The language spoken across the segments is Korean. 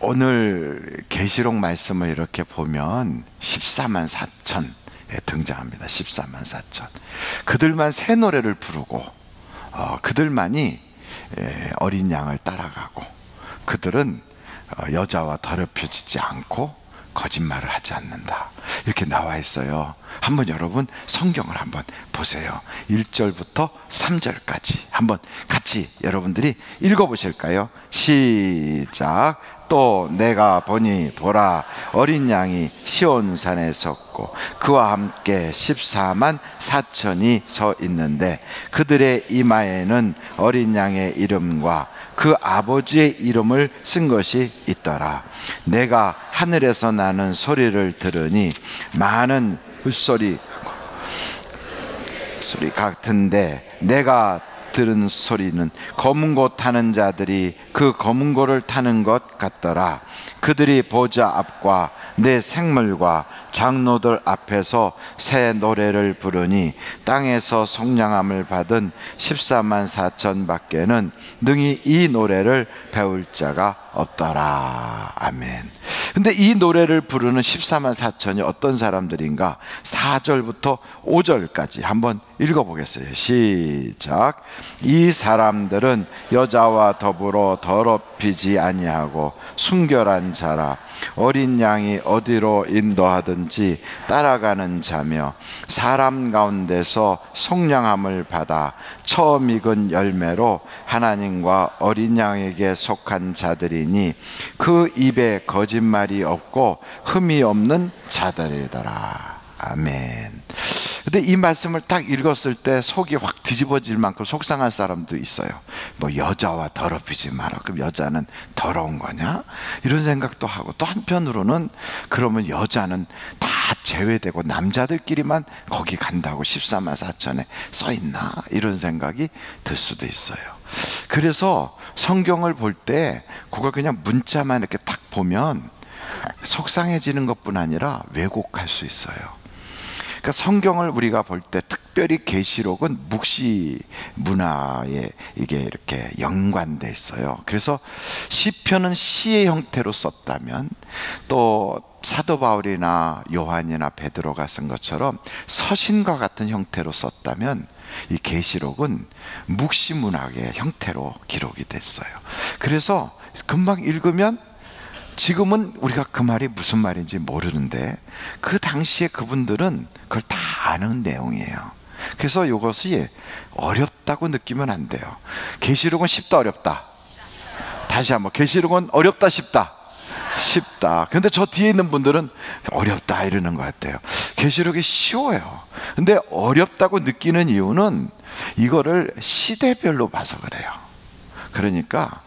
오늘 계시록 말씀을 이렇게 보면 14만 4천에 등장합니다. 14만 4천. 그들만 새 노래를 부르고 그들만이 어린 양을 따라가고 그들은 여자와 더럽혀지지 않고 거짓말을 하지 않는다. 이렇게 나와 있어요. 한번 여러분 성경을 한번 보세요. 1절부터 3절까지 한번 같이 여러분들이 읽어보실까요? 시작. 또 내가 보니 보라 어린 양이 시온산에 섰고 그와 함께 14만 4천이 서 있는데 그들의 이마에는 어린 양의 이름과 그 아버지의 이름을 쓴 것이 있더라. 내가 하늘에서 나는 소리를 들으니 많은 흙소리 같은데 내가 들은 소리는 검은 고 타는 자들이 그 검은 고를 타는 것 같더라. 그들이 보좌 앞과 내 생물과 장로들 앞에서 새 노래를 부르니 땅에서 속량함을 받은 14만 4천 밖에는 능히 이 노래를 배울 자가 없더라. 아멘. 근데 이 노래를 부르는 14만 4천이 어떤 사람들인가? 4절부터 5절까지 한번 읽어보겠어요. 시작. 이 사람들은 여자와 더불어 더럽히지 아니하고 순결한 자라. 어린 양이 어디로 인도하든지 따라가는 자며 사람 가운데서 속량함을 받아 처음 익은 열매로 하나님과 어린 양에게 속한 자들이니 그 입에 거짓말이 없고 흠이 없는 자들이더라. 아멘. 근데 이 말씀을 딱 읽었을 때 속이 확 뒤집어질 만큼 속상한 사람도 있어요. 뭐 여자와 더럽히지 마라. 그럼 여자는 더러운 거냐? 이런 생각도 하고, 또 한편으로는 그러면 여자는 다 제외되고 남자들끼리만 거기 간다고 14만 4천에 써 있나? 이런 생각이 들 수도 있어요. 그래서 성경을 볼 때 그걸 그냥 문자만 이렇게 딱 보면 속상해지는 것뿐 아니라 왜곡할 수 있어요. 그러니까 성경을 우리가 볼 때 특별히 계시록은 묵시 문화에 이게 이렇게 연관돼 있어요. 그래서 시편은 시의 형태로 썼다면, 또 사도 바울이나 요한이나 베드로가 쓴 것처럼 서신과 같은 형태로 썼다면, 이 계시록은 묵시 문학의 형태로 기록이 됐어요. 그래서 금방 읽으면 지금은 우리가 그 말이 무슨 말인지 모르는데 그 당시에 그분들은 그걸 다 아는 내용이에요. 그래서 이것이 어렵다고 느끼면 안 돼요. 계시록은 쉽다 어렵다? 다시 한번, 계시록은 어렵다 쉽다? 쉽다. 그런데 저 뒤에 있는 분들은 어렵다 이러는 것 같아요. 계시록이 쉬워요. 근데 어렵다고 느끼는 이유는 이거를 시대별로 봐서 그래요. 그러니까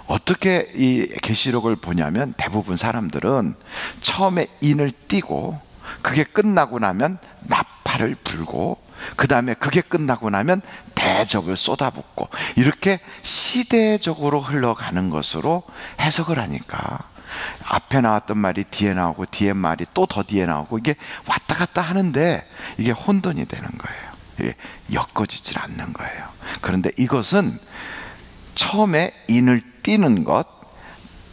어떻게 이 계시록을 보냐면, 대부분 사람들은 처음에 인을 띄고 그게 끝나고 나면 나팔을 불고, 그 다음에 그게 끝나고 나면 대접을 쏟아붓고, 이렇게 시대적으로 흘러가는 것으로 해석을 하니까 앞에 나왔던 말이 뒤에 나오고 뒤에 말이 또 더 뒤에 나오고, 이게 왔다 갔다 하는데 이게 혼돈이 되는 거예요. 이게 엮어지질 않는 거예요. 그런데 이것은 처음에 인을 띄는 것,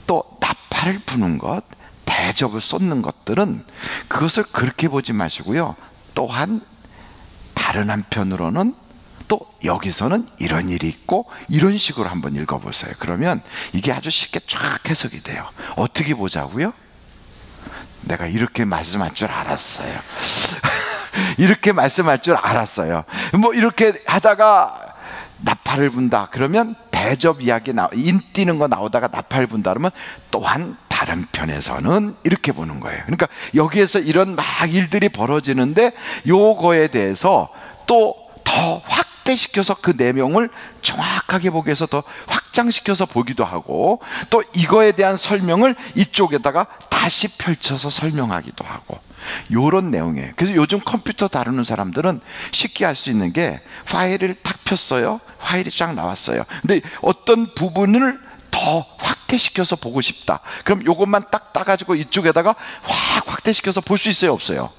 또 나팔을 부는 것, 대접을 쏟는 것들은 그것을 그렇게 보지 마시고요, 또한 다른 한편으로는 또 여기서는 이런 일이 있고 이런 식으로 한번 읽어보세요. 그러면 이게 아주 쉽게 쫙 해석이 돼요. 어떻게 보자고요? 내가 이렇게 말씀할 줄 알았어요. 이렇게 말씀할 줄 알았어요. 뭐 이렇게 하다가 나팔을 분다 그러면 대접 이야기 인 띄는 거 나오다가 나팔 분다 그러면 또한 다른 편에서는 이렇게 보는 거예요. 그러니까 여기에서 이런 막 일들이 벌어지는데 요거에 대해서 또 더 확대시켜서 그 내용을 정확하게 보기 위해서 더 확장시켜서 보기도 하고, 또 이거에 대한 설명을 이쪽에다가 다시 펼쳐서 설명하기도 하고, 요런 내용이에요. 그래서 요즘 컴퓨터 다루는 사람들은 쉽게 할 수 있는 게, 파일을 탁 폈어요. 파일이 쫙 나왔어요. 근데 어떤 부분을 더 확대시켜서 보고 싶다. 그럼 요것만 딱 따가지고 이쪽에다가 확 확대시켜서 볼 수 있어요, 없어요?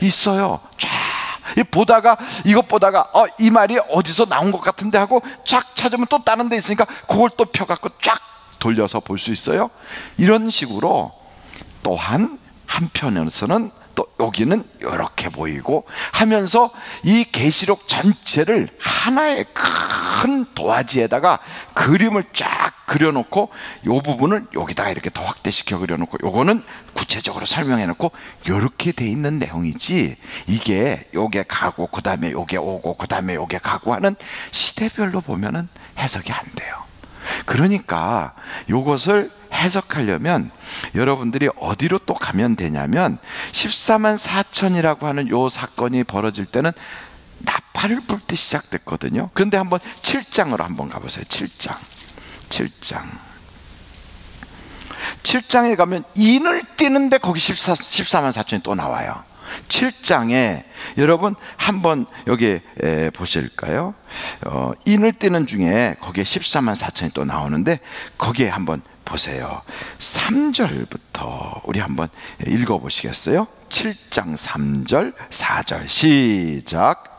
있어요. 쫙 보다가, 이것 보다가 이 말이 어디서 나온 것 같은데 하고 쫙 찾으면 또 다른 데 있으니까 그걸 또 펴갖고 쫙 돌려서 볼 수 있어요. 이런 식으로 또한 한편에서는 또 여기는 이렇게 보이고 하면서 이 계시록 전체를 하나의 큰 도화지에다가 그림을 쫙 그려놓고 이 부분을 여기다가 이렇게 더 확대시켜 그려놓고 요거는 구체적으로 설명해 놓고 이렇게 돼 있는 내용이지, 이게 요게 가고 그 다음에 요게 오고 그 다음에 요게 가고 하는 시대별로 보면은 해석이 안 돼요. 그러니까 요것을 해석하려면 여러분들이 어디로 또 가면 되냐면 14만 4천이라고 하는 요 사건이 벌어질 때는 나팔을 불 때 시작됐거든요. 그런데 한번 7장으로 한번 가보세요. 7장에 가면 인을 띄는데 거기 14만 4천이 또 나와요. 7장에 여러분 한번 여기 보실까요? 인을 띄는 중에 거기에 14만 4천이 또 나오는데 거기에 한번 보세요. 3절부터 우리 한번 읽어보시겠어요? 7장 3절 4절 시작.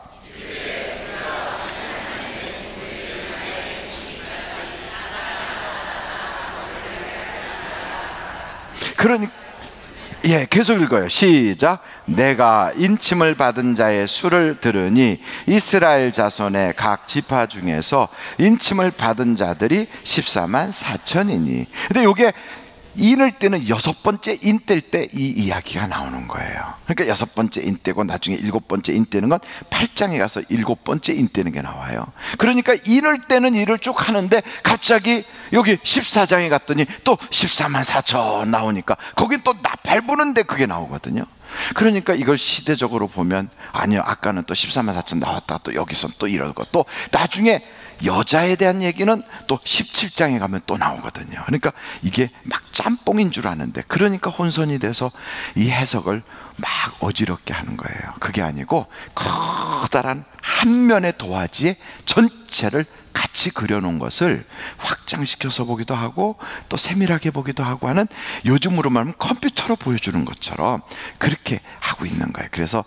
그러니까 계속 읽어요. 시작. 내가 인침을 받은 자의 수를 들으니 이스라엘 자손의 각 지파 중에서 인침을 받은 자들이 14만 4천이니. 근데 이게 인을 떼는 6번째 인 뗄 때 이 이야기가 나오는 거예요. 그러니까 6번째 인 떼고 나중에 7번째 인 떼는 건 8장에 가서 7번째 인 떼는 게 나와요. 그러니까 인을 떼는 일을 쭉 하는데 갑자기 여기 14장에 갔더니 또 14만 4천 나오니까 거긴 또 나팔 부는데 그게 나오거든요. 그러니까 이걸 시대적으로 보면 아니요, 아까는 또 14만 4천 나왔다가 또 여기서 또 이러고 또 나중에 여자에 대한 얘기는 또 17장에 가면 또 나오거든요. 그러니까 이게 막 짬뽕인 줄 아는데, 그러니까 혼선이 돼서 이 해석을 막 어지럽게 하는 거예요. 그게 아니고 커다란 한 면의 도화지에 전체를 같이 그려놓은 것을 확장시켜서 보기도 하고 또 세밀하게 보기도 하고 하는, 요즘으로 말하면 컴퓨터로 보여주는 것처럼 그렇게 하고 있는 거예요. 그래서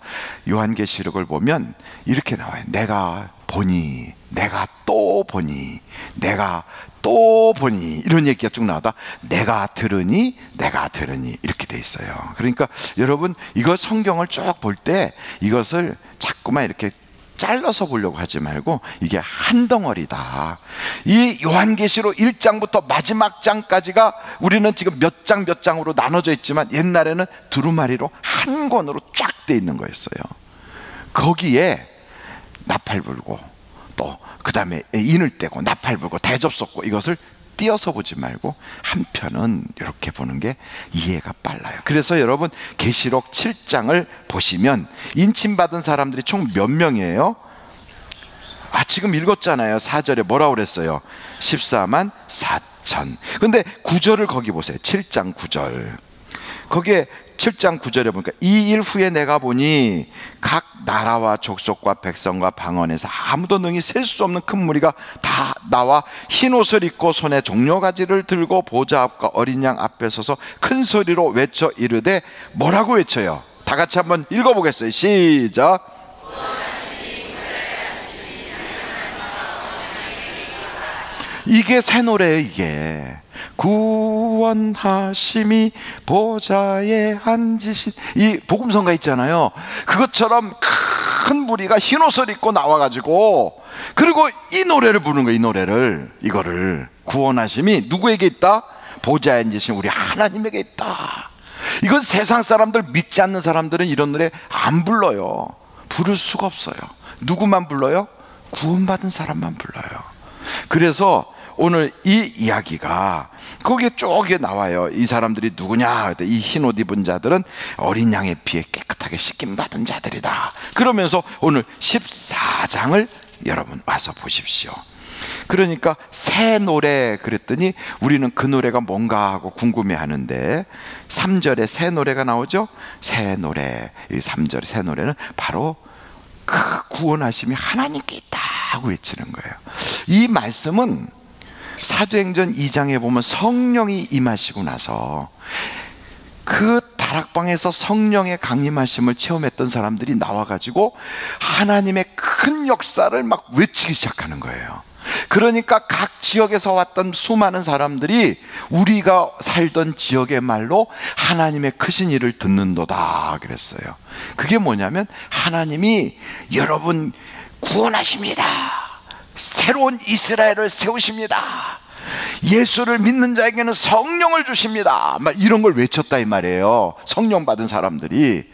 요한계시록을 보면 이렇게 나와요. 내가 보니, 내가 또 보니, 내가 또 보니, 이런 얘기가 쭉 나오다 내가 들으니, 내가 들으니 이렇게 돼 있어요. 그러니까 여러분 이거 성경을 쭉 볼 때 이것을 자꾸만 이렇게 잘라서 보려고 하지 말고 이게 한 덩어리다. 이 요한계시록 1장부터 마지막 장까지가 우리는 지금 몇 장 몇 장으로 나눠져 있지만 옛날에는 두루마리로 한 권으로 쫙 돼 있는 거였어요. 거기에 나팔 불고 또 그 다음에 인을 떼고 나팔 불고 대접 쏟고, 이것을 띄어서 보지 말고 한 편은 이렇게 보는 게 이해가 빨라요. 그래서 여러분 계시록 7장을 보시면 인침받은 사람들이 총 몇 명이에요? 지금 읽었잖아요. 4절에 뭐라고 그랬어요? 14만 4천. 근데 9절을 거기 보세요. 7장 9절. 거기에 7장 9절에 보니까 이 일 후에 내가 보니 각 나라와 족속과 백성과 방언에서 아무도 능히 셀 수 없는 큰 무리가 다 나와 흰 옷을 입고 손에 종려가지를 들고 보좌 앞과 어린 양 앞에 서서 큰 소리로 외쳐 이르되, 뭐라고 외쳐요? 다 같이 한번 읽어보겠어요. 시작. 이게 새 노래예요. 이게 구원하심이 보좌에 앉으신, 이 복음성가 있잖아요. 그것처럼 큰 무리가 흰 옷을 입고 나와가지고 그리고 이 노래를 부르는 거예요. 이 노래를, 이거를 구원하심이 누구에게 있다? 보좌에 앉으신 우리 하나님에게 있다. 이건 세상 사람들, 믿지 않는 사람들은 이런 노래 안 불러요. 부를 수가 없어요. 누구만 불러요? 구원받은 사람만 불러요. 그래서 오늘 이 이야기가 거기에 쭉 나와요. 이 사람들이 누구냐? 이 흰 옷 입은 자들은 어린 양의 피에 깨끗하게 씻김받은 자들이다. 그러면서 오늘 14장을 여러분 와서 보십시오. 그러니까 새 노래 그랬더니 우리는 그 노래가 뭔가 하고 궁금해하는데 3절에 새 노래가 나오죠. 새 노래, 이 3절의 새 노래는 바로 그 구원하심이 하나님께 있다 하고 외치는 거예요. 이 말씀은 사도행전 2장에 보면 성령이 임하시고 나서 그 다락방에서 성령의 강림하심을 체험했던 사람들이 나와가지고 하나님의 큰 역사를 막 외치기 시작하는 거예요. 그러니까 각 지역에서 왔던 수많은 사람들이 우리가 살던 지역의 말로 하나님의 크신 일을 듣는도다 그랬어요. 그게 뭐냐면 하나님이 여러분 구원하십니다. 새로운 이스라엘을 세우십니다. 예수를 믿는 자에게는 성령을 주십니다. 막 이런 걸 외쳤다 이 말이에요. 성령 받은 사람들이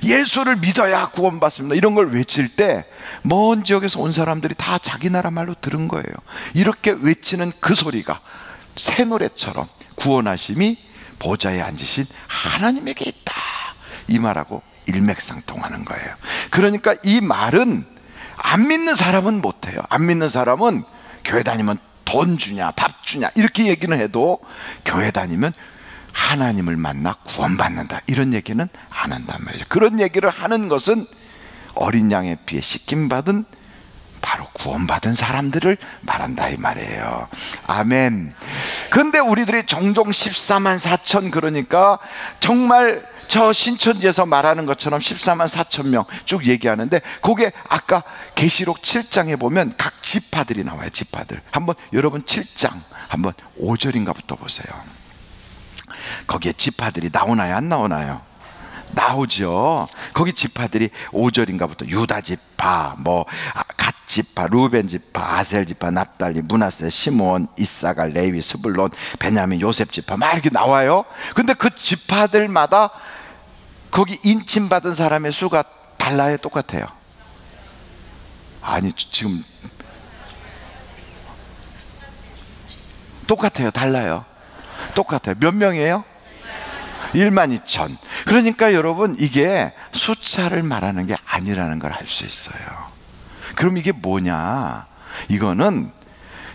예수를 믿어야 구원받습니다. 이런 걸 외칠 때 먼 지역에서 온 사람들이 다 자기 나라 말로 들은 거예요. 이렇게 외치는 그 소리가 새 노래처럼 구원하심이 보좌에 앉으신 하나님에게 있다, 이 말하고 일맥상통하는 거예요. 그러니까 이 말은 안 믿는 사람은 못해요. 안 믿는 사람은 교회 다니면 돈 주냐 밥 주냐 이렇게 얘기는 해도 교회 다니면 하나님을 만나 구원받는다 이런 얘기는 안 한단 말이죠. 그런 얘기를 하는 것은 어린 양의 피에 씻김받은 바로 구원받은 사람들을 말한다 이 말이에요. 아멘. 그런데 우리들이 종종 14만 4천 그러니까 정말 저 신천지에서 말하는 것처럼 14만 4천 명 쭉 얘기하는데 그게 아까 계시록 7장에 보면 각 지파들이 나와요. 지파들. 한번 여러분 7장 한번 5절인가부터 보세요. 거기에 지파들이 나오나요 안 나오나요? 나오죠. 거기 지파들이 5절인가부터 유다 지파, 갓 지파, 루벤 지파, 아셀 지파, 납달리, 므낫세, 시므온, 이사갈, 레위, 스불론, 베냐민, 요셉 지파 막 이렇게 나와요. 근데 그 지파들마다 거기 인침받은 사람의 수가 달라요? 똑같아요? 아니 지금 똑같아요? 달라요? 똑같아요. 몇 명이에요? 1만 2천. 그러니까 여러분 이게 숫자를 말하는 게 아니라는 걸 알 수 있어요. 그럼 이게 뭐냐? 이거는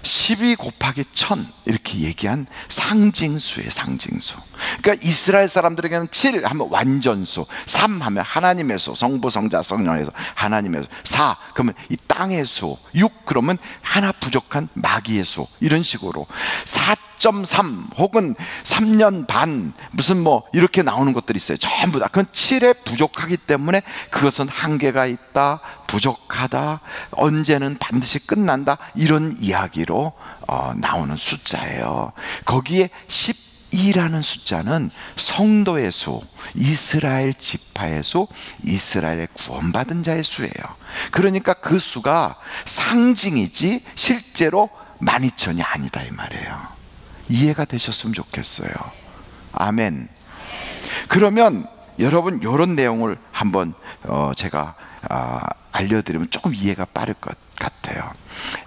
12 곱하기 1000 이렇게 얘기한 상징수예요. 상징수. 그러니까 이스라엘 사람들에게는 7 하면 완전수, 3 하면 하나님의 수, 성부 성자 성령에서 하나님의 수, 4 그러면 이 땅의 수, 6 그러면 하나 부족한 마귀의 수, 이런 식으로 4.3 혹은 3년 반 무슨 이렇게 나오는 것들이 있어요. 전부 다 그건 7에 부족하기 때문에 그것은 한계가 있다, 부족하다, 언제는 반드시 끝난다, 이런 이야기로 나오는 숫자예요. 거기에 12라는 숫자는 성도의 수, 이스라엘 지파의 수, 이스라엘의 구원받은 자의 수예요. 그러니까 그 수가 상징이지 실제로 12,000이 아니다 이 말이에요. 이해가 되셨으면 좋겠어요. 아멘. 그러면 여러분 이런 내용을 한번 제가 알려드리면 조금 이해가 빠를 것 같아요.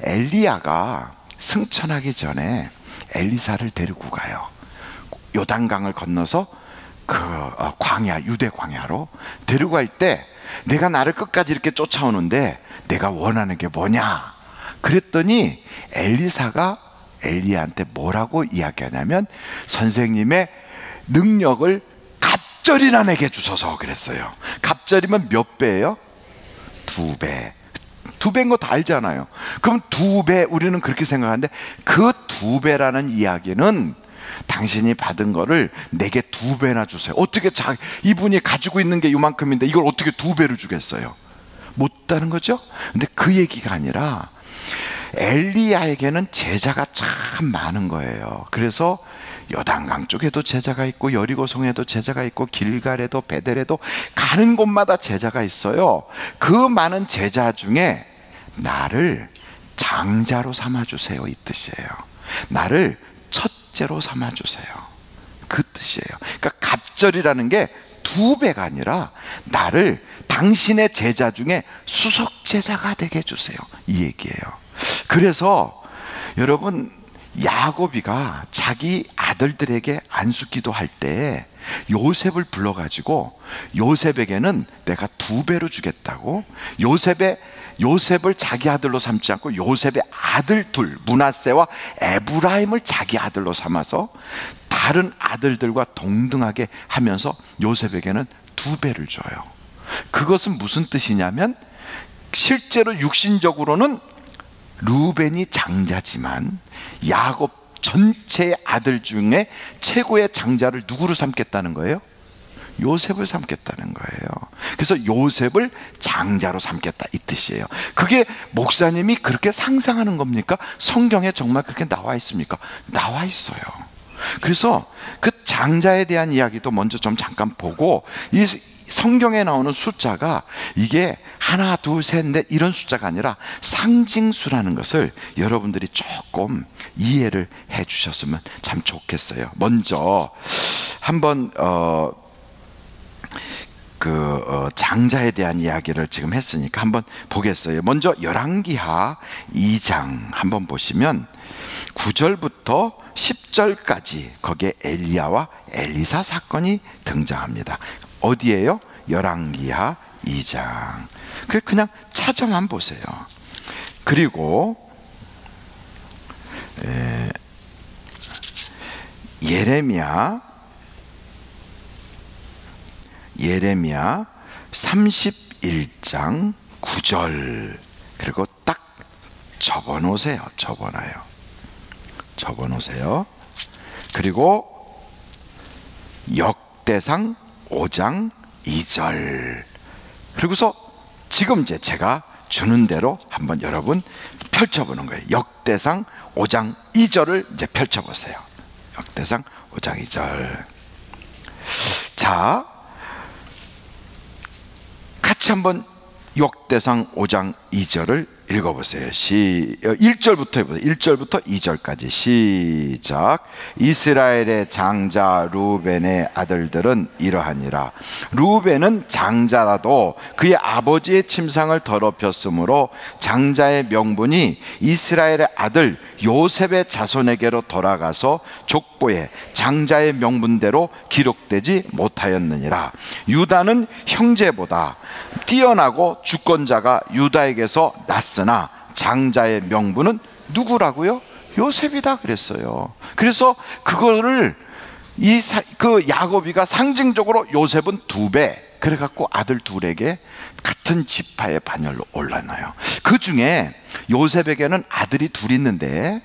엘리야가 승천하기 전에 엘리사를 데리고 가요. 요단강을 건너서 그 광야, 유대 광야로 데리고 갈 때 내가 나를 끝까지 이렇게 쫓아오는데 내가 원하는 게 뭐냐 그랬더니 엘리사가 엘리야한테 뭐라고 이야기하냐면 선생님의 능력을 갑절이나 내게 주소서 그랬어요. 갑절이면 몇 배예요? 2배. 2배인 거 다 알잖아요. 그럼 2배, 우리는 그렇게 생각하는데 그 2배라는 이야기는 당신이 받은 거를 내게 2배나 주세요. 어떻게 이분이 가지고 있는 게 이만큼인데 이걸 어떻게 2배로 주겠어요? 못다는 거죠. 근데 그 얘기가 아니라 엘리야에게는 제자가 참 많은 거예요. 그래서 요단강 쪽에도 제자가 있고 여리고성에도 제자가 있고 길갈에도 베델에도 가는 곳마다 제자가 있어요. 그 많은 제자 중에 나를 장자로 삼아주세요 이 뜻이에요. 나를 첫째로 삼아주세요 그 뜻이에요. 그러니까 갑절이라는 게 2배가 아니라 나를 당신의 제자 중에 수석 제자가 되게 해주세요 이 얘기예요. 그래서 여러분 야곱이가 자기 아들들에게 안수기도 할 때 요셉을 불러가지고 요셉에게는 내가 2배로 주겠다고, 요셉을 자기 아들로 삼지 않고 요셉의 아들 둘 므낫세와 에브라임을 자기 아들로 삼아서 다른 아들들과 동등하게 하면서 요셉에게는 2배를 줘요. 그것은 무슨 뜻이냐면 실제로 육신적으로는 루벤이 장자지만 야곱 전체의 아들 중에 최고의 장자를 누구로 삼겠다는 거예요? 요셉을 삼겠다는 거예요. 그래서 요셉을 장자로 삼겠다 이 뜻이에요. 그게 목사님이 그렇게 상상하는 겁니까? 성경에 정말 그렇게 나와 있습니까? 나와 있어요. 그래서 그 장자에 대한 이야기도 먼저 좀 잠깐 보고, 이 성경에 나오는 숫자가 이게 하나, 둘, 셋, 넷 이런 숫자가 아니라 상징수라는 것을 여러분들이 조금 이해를 해 주셨으면 참 좋겠어요. 먼저 한번 장자에 대한 이야기를 지금 했으니까 한번 보겠어요. 먼저 열왕기하 2장 한번 보시면 9절부터 10절까지 거기에 엘리야와 엘리사 사건이 등장합니다. 어디예요? 열왕기하 2장. 그냥 찾아만 보세요. 그리고 예레미야 31장 9절. 그리고 딱 접어놓으세요. 접어놓으세요. 그리고 역대상 5장 2절. 그리고서 지금 이제 제가 주는 대로 한번 여러분 펼쳐보는 거예요. 역대상 5장 2절을 이제 펼쳐보세요. 역대상 5장 2절. 자, 같이 한번 역대상 5장 2절을 읽어보세요. 1절부터 해보세요. 1절부터 2절까지 시작. 이스라엘의 장자 루벤의 아들들은 이러하니라. 루벤은 장자라도 그의 아버지의 침상을 더럽혔으므로 장자의 명분이 이스라엘의 아들 요셉의 자손에게로 돌아가서 족보에 장자의 명분대로 기록되지 못하였느니라. 유다는 형제보다 뛰어나고 주권자가 유다에게서 낫으나 장자의 명분은 누구라고요? 요셉이다 그랬어요. 그래서 그거를 그 야곱이가 상징적으로 요셉은 2배 그래갖고 아들 둘에게 같은 지파의 반열로 올라놔요. 그 중에 요셉에게는 아들이 둘 있는데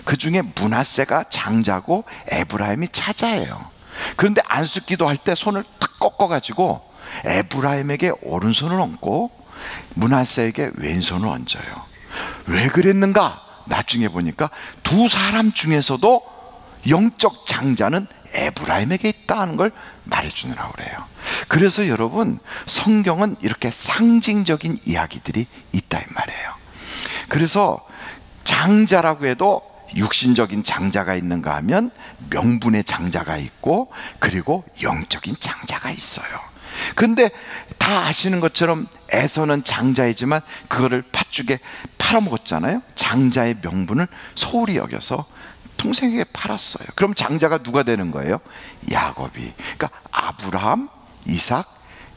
그 중에 므낫세가 장자고 에브라임이 차자예요. 그런데 안숫기도 할 때 손을 탁 꺾어가지고 에브라임에게 오른손을 얹고 므낫세에게 왼손을 얹어요. 왜 그랬는가? 나중에 보니까 두 사람 중에서도 영적 장자는 에브라임에게 있다는 걸 말해주느라고 그래요. 그래서 여러분, 성경은 이렇게 상징적인 이야기들이 있다 이 말이에요. 그래서 장자라고 해도 육신적인 장자가 있는가 하면 명분의 장자가 있고, 그리고 영적인 장자가 있어요. 근데 다 아시는 것처럼 에서는 장자이지만 그거를 팥죽에 팔아먹었잖아요. 장자의 명분을 소홀히 여겨서 동생에게 팔았어요. 그럼 장자가 누가 되는 거예요? 야곱이. 그러니까 아브라함, 이삭,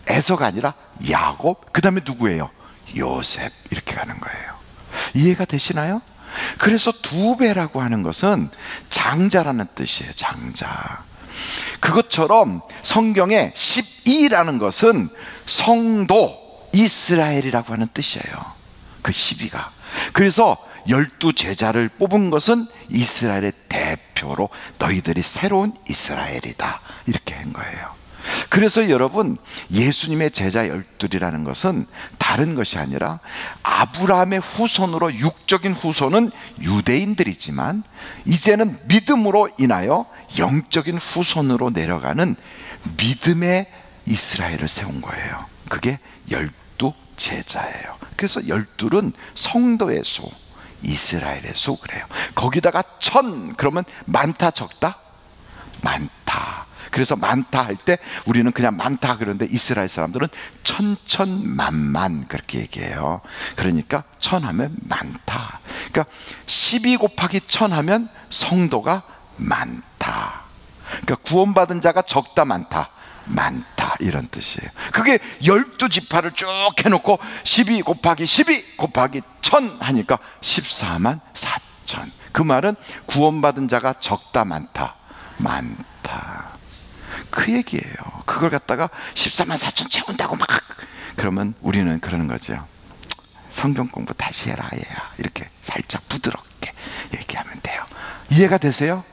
에서가 아니라 야곱, 그 다음에 누구예요? 요셉. 이렇게 가는 거예요. 이해가 되시나요? 그래서 2배라고 하는 것은 장자라는 뜻이에요. 장자. 그것처럼 성경에 12라는 것은 성도 이스라엘이라고 하는 뜻이에요. 그 12가. 그래서 12제자를 뽑은 것은 이스라엘의 대표로 너희들이 새로운 이스라엘이다 이렇게 한 거예요. 그래서 여러분, 예수님의 제자 12이라는 것은 다른 것이 아니라 아브라함의 후손으로, 육적인 후손은 유대인들이지만 이제는 믿음으로 인하여 영적인 후손으로 내려가는 믿음의 이스라엘을 세운 거예요. 그게 12제자예요. 그래서 12은 성도의 수, 이스라엘의 수 그래요. 거기다가 1000 그러면 많다 적다? 많다. 그래서 많다 할 때 우리는 그냥 많다 그러는데 이스라엘 사람들은 천천만만 그렇게 얘기해요. 그러니까 1000 하면 많다. 그러니까 12 곱하기 1000 하면 성도가 많다. 그러니까 구원받은 자가 적다 많다? 많다 이런 뜻이에요. 그게 12지파를 쭉 해놓고 12 곱하기 12 곱하기 1000 하니까 14만 4천. 그 말은 구원받은 자가 적다 많다? 많다. 그 얘기예요. 그걸 갖다가 14만 4천 채운다고 막 그러면 우리는 그러는 거죠. 성경 공부 다시 해라 얘야. 이렇게 살짝 부드럽게 얘기하면 돼요. 이해가 되세요?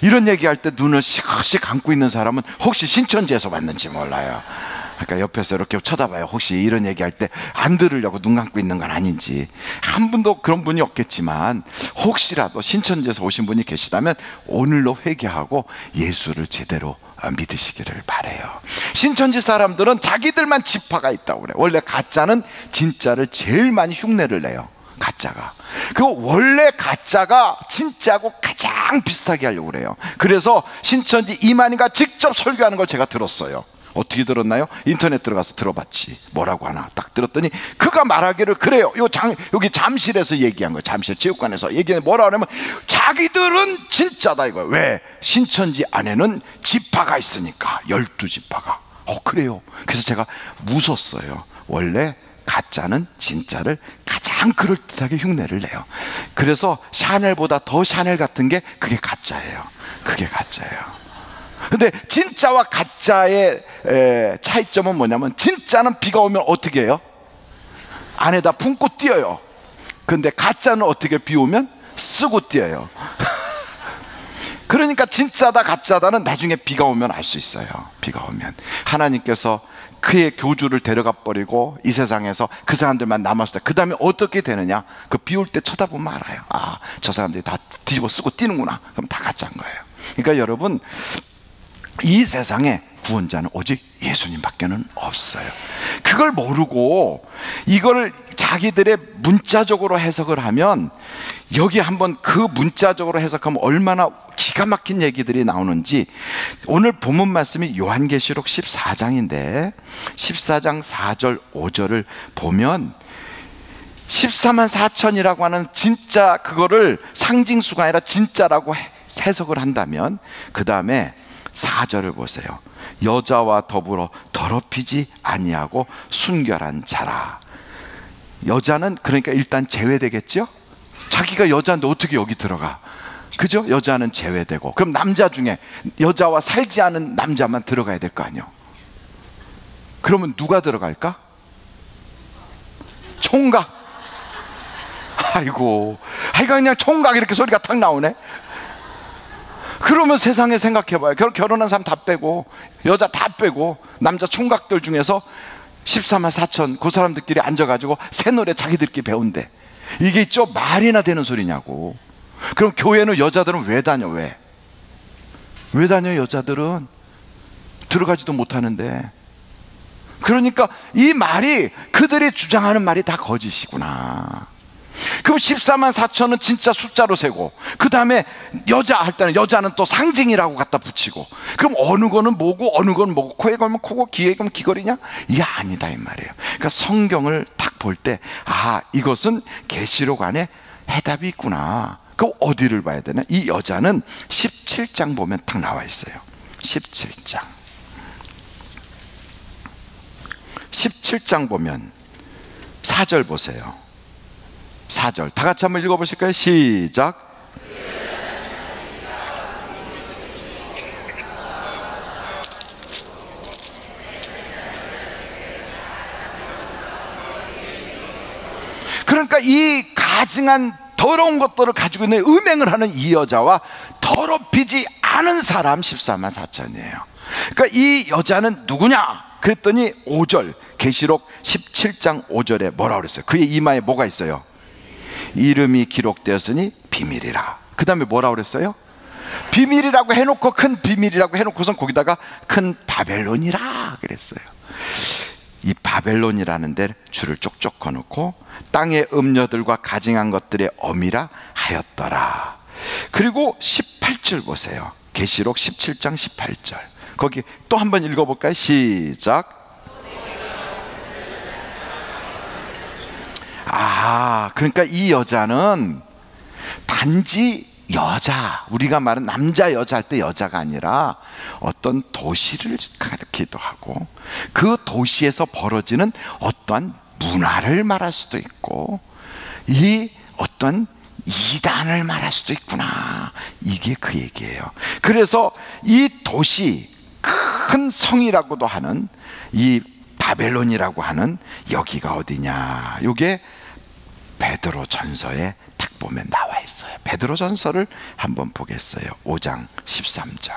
이런 얘기할 때 눈을 시커시 감고 있는 사람은 혹시 신천지에서 왔는지 몰라요. 그러니까 옆에서 이렇게 쳐다봐요. 혹시 이런 얘기할 때 안 들으려고 눈 감고 있는 건 아닌지. 한 분도 그런 분이 없겠지만 혹시라도 신천지에서 오신 분이 계시다면 오늘로 회개하고 예수를 제대로 믿으시기를 바라요. 신천지 사람들은 자기들만 지파가 있다고 그래요. 원래 가짜는 진짜를 제일 많이 흉내를 내요. 가짜가. 그 원래 가짜가 진짜하고 가장 비슷하게 하려고 그래요. 그래서 신천지 이만희가 직접 설교하는 걸 제가 들었어요. 어떻게 들었나요? 인터넷 들어가서 들어봤지. 뭐라고 하나 딱 들었더니 그가 말하기를 그래요. 여기 잠실에서 얘기한 거예요. 잠실 체육관에서 얘기한 뭐라 하냐면 자기들은 진짜다 이거예요. 왜? 신천지 안에는 지파가 있으니까. 12지파가. 그래요. 그래서 제가 웃었어요. 원래 가짜는 진짜를 가장 그럴듯하게 흉내를 내요. 그래서 샤넬보다 더 샤넬 같은 게 그게 가짜예요. 그게 가짜예요. 근데 진짜와 가짜의 차이점은 뭐냐면 진짜는 비가 오면 어떻게 해요? 안에다 품고 뛰어요. 근데 가짜는 어떻게 비 오면 쓰고 뛰어요. 그러니까 진짜다 가짜다는 나중에 비가 오면 알 수 있어요. 비가 오면 하나님께서 그의 교주를 데려가 버리고 이 세상에서 그 사람들만 남았을 때 그 다음에 어떻게 되느냐, 그 비 올 때 쳐다보면 알아요. 아, 저 사람들이 다 뒤집어 쓰고 뛰는구나. 그럼 다 가짜인 거예요. 그러니까 여러분, 이 세상에 구원자는 오직 예수님밖에는 없어요. 그걸 모르고 이걸 자기들의 문자적으로 해석을 하면, 여기 한번 그 문자적으로 해석하면 얼마나 기가 막힌 얘기들이 나오는지, 오늘 본문 말씀이 요한계시록 14장인데 14장 4절 5절을 보면 14만 4천이라고 하는 진짜, 그거를 상징수가 아니라 진짜라고 해석을 한다면 그 다음에 4절을 보세요. 여자와 더불어 더럽히지 아니하고 순결한 자라. 여자는 그러니까 일단 제외되겠죠? 자기가 여자인데 어떻게 여기 들어가? 그죠? 여자는 제외되고, 그럼 남자 중에 여자와 살지 않은 남자만 들어가야 될 거 아니에요? 그러면 누가 들어갈까? 총각. 아이고 그냥 총각 이렇게 소리가 탁 나오네. 그러면 세상에 생각해봐요. 결혼한 사람 다 빼고, 여자 다 빼고, 남자 총각들 중에서 14만 4천 그 사람들끼리 앉아가지고 새 노래 자기들끼리 배운대. 이게 좀 말이나 되는 소리냐고. 그럼 교회는 여자들은 왜 다녀? 왜 다녀? 여자들은 들어가지도 못하는데. 그러니까 이 말이, 그들이 주장하는 말이 다 거짓이구나. 그럼 14만 4천은 진짜 숫자로 세고, 그 다음에 여자 할 때는 여자는 또 상징이라고 갖다 붙이고, 그럼 어느 거는 뭐고 어느 건 뭐고, 코에 걸면 코고 귀에 걸면 귀걸이냐? 이게 아니다 이 말이에요. 그러니까 성경을 딱 볼 때, 아, 이것은 계시록 안에 해답이 있구나. 그럼 어디를 봐야 되나? 이 여자는 17장 보면 딱 나와 있어요. 17장 보면 4절 보세요. 4절 다 같이 한번 읽어보실까요? 시작. 그러니까 이 가증한 더러운 것들을 가지고 있는 음행을 하는 이 여자와 더럽히지 않은 사람 14만 4천이에요. 그러니까 이 여자는 누구냐? 그랬더니 5절, 계시록 17장 5절에 뭐라 그랬어요? 그의 이마에 뭐가 있어요? 이름이 기록되었으니 비밀이라. 그 다음에 뭐라 그랬어요? 비밀이라고 해놓고, 큰 비밀이라고 해놓고선 거기다가 큰 바벨론이라 그랬어요. 이 바벨론이라는 데 줄을 쪽쪽 꺼놓고 땅의 음녀들과 가증한 것들의 어미라 하였더라. 그리고 18절 보세요. 계시록 17장 18절. 거기 또 한번 읽어볼까요? 시작. 아, 그러니까 이 여자는 단지 여자, 우리가 말하는 남자 여자 할 때 여자가 아니라 어떤 도시를 가리키기도 하고, 그 도시에서 벌어지는 어떠한 문화를 말할 수도 있고, 이 어떤 이단을 말할 수도 있구나. 이게 그 얘기예요. 그래서 이 도시, 큰 성이라고도 하는 이 바벨론이라고 하는 여기가 어디냐? 이게 베드로 전서에 딱 보면 나와 있어요. 있어요. 베드로전서를 한번 보겠어요. 5장 13절.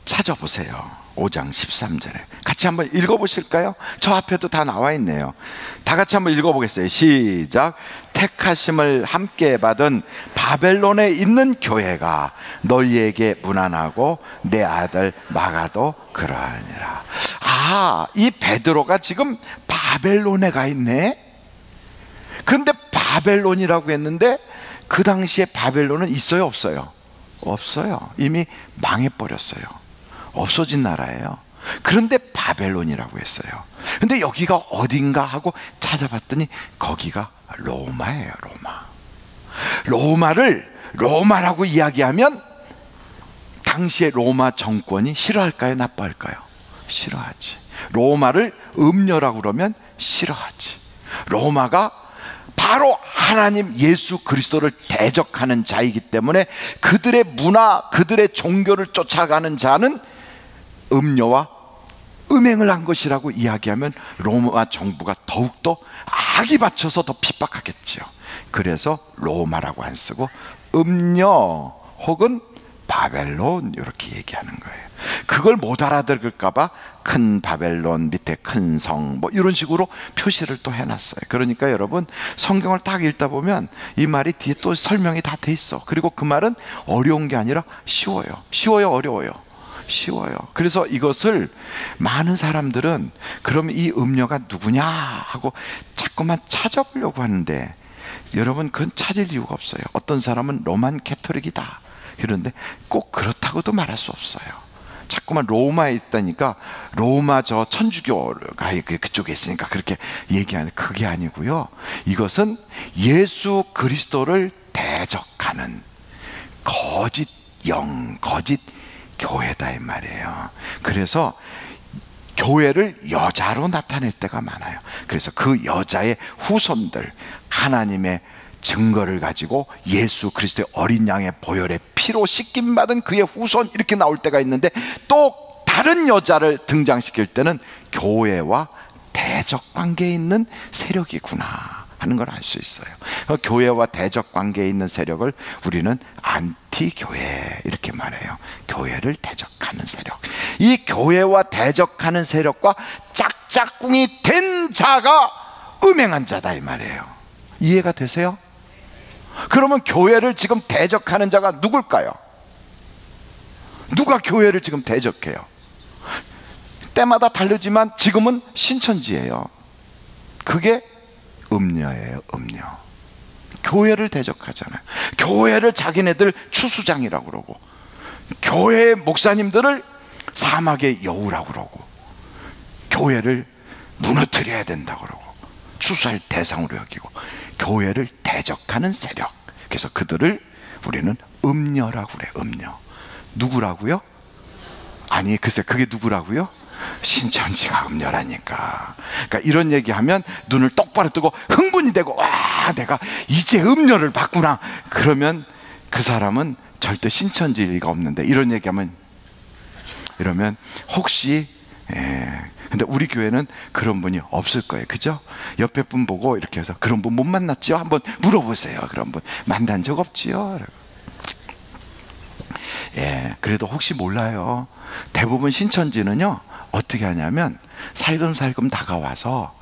찾아보세요. 5장 13절에 같이 한번 읽어보실까요? 저 앞에도 다 나와 있네요. 다 같이 한번 읽어보겠어요. 시작. 택하심을 함께 받은 바벨론에 있는 교회가 너희에게 문안하고 내 아들 마가도 그러하니라. 아, 이 베드로가 지금 바벨론에 가 있네. 그런데 바벨론이라고 했는데 그 당시에 바벨론은 있어요, 없어요? 없어요. 이미 망해버렸어요. 없어진 나라예요. 그런데 바벨론이라고 했어요. 근데 여기가 어딘가 하고 찾아봤더니 거기가 로마예요. 로마를 로마라고 이야기하면 당시에 로마 정권이 싫어할까요? 나빠할까요? 싫어하지. 로마를 음녀라고 그러면 싫어하지. 로마가 바로 하나님 예수 그리스도를 대적하는 자이기 때문에 그들의 문화, 그들의 종교를 쫓아가는 자는 음녀와 음행을 한 것이라고 이야기하면 로마 정부가 더욱더 악이 받쳐서 더 핍박하겠죠. 그래서 로마라고 안 쓰고 음녀 혹은 바벨론 이렇게 얘기하는 거예요. 그걸 못 알아들을까 봐 큰 바벨론 밑에 큰 성 뭐 이런 식으로 표시를 또 해놨어요. 그러니까 여러분 성경을 딱 읽다 보면 이 말이 뒤에 또 설명이 다 돼 있어. 그리고 그 말은 어려운 게 아니라 쉬워요. 쉬워요, 어려워요? 쉬워요. 그래서 이것을 많은 사람들은 그러면 이 음녀가 누구냐 하고 자꾸만 찾아보려고 하는데 여러분 그건 찾을 이유가 없어요. 어떤 사람은 로만 캐토릭이다 그런데 꼭 그렇다고도 말할 수 없어요. 자꾸만 로마에 있다니까 로마 저 천주교가 그쪽에 있으니까 그렇게 얘기하는 그게 아니고요. 이것은 예수 그리스도를 대적하는 거짓 영, 거짓 교회다 이 말이에요. 그래서 교회를 여자로 나타낼 때가 많아요. 그래서 그 여자의 후손들, 하나님의 증거를 가지고 예수 그리스도의 어린 양의 보혈의 피로 씻김 받은 그의 후손 이렇게 나올 때가 있는데 또 다른 여자를 등장시킬 때는 교회와 대적 관계에 있는 세력이구나 하는 걸 알 수 있어요. 교회와 대적 관계에 있는 세력을 우리는 안티교회 이렇게 말해요. 교회를 대적하는 세력. 이 교회와 대적하는 세력과 짝짝꿍이 된 자가 음행한 자다 이 말이에요. 이해가 되세요? 그러면 교회를 지금 대적하는 자가 누굴까요? 누가 교회를 지금 대적해요? 때마다 다르지만 지금은 신천지예요. 그게 음녀예요. 음녀. 교회를 대적하잖아요. 교회를 자기네들 추수장이라고 그러고 교회 목사님들을 사막의 여우라고 그러고 교회를 무너뜨려야 된다고 그러고 추수할 대상으로 여기고 교회를 대적하는 세력. 그래서 그들을 우리는 음녀라고 그래요. 음녀. 누구라고요? 아니 글쎄 그게 누구라고요? 신천지가 음녀라니까. 그러니까 이런 얘기하면 눈을 똑바로 뜨고 흥분이 되고 와 내가 이제 음녀를 봤구나. 그러면 그 사람은 절대 신천지일 리가 없는데 이런 얘기하면 이러면 혹시 근데 우리 교회는 그런 분이 없을 거예요. 그죠? 옆에 분 보고 이렇게 해서 그런 분 못 만났죠? 한번 물어보세요. 그런 분 만난 적 없지요? 그래도 혹시 몰라요. 대부분 신천지는요 어떻게 하냐면 살금살금 다가와서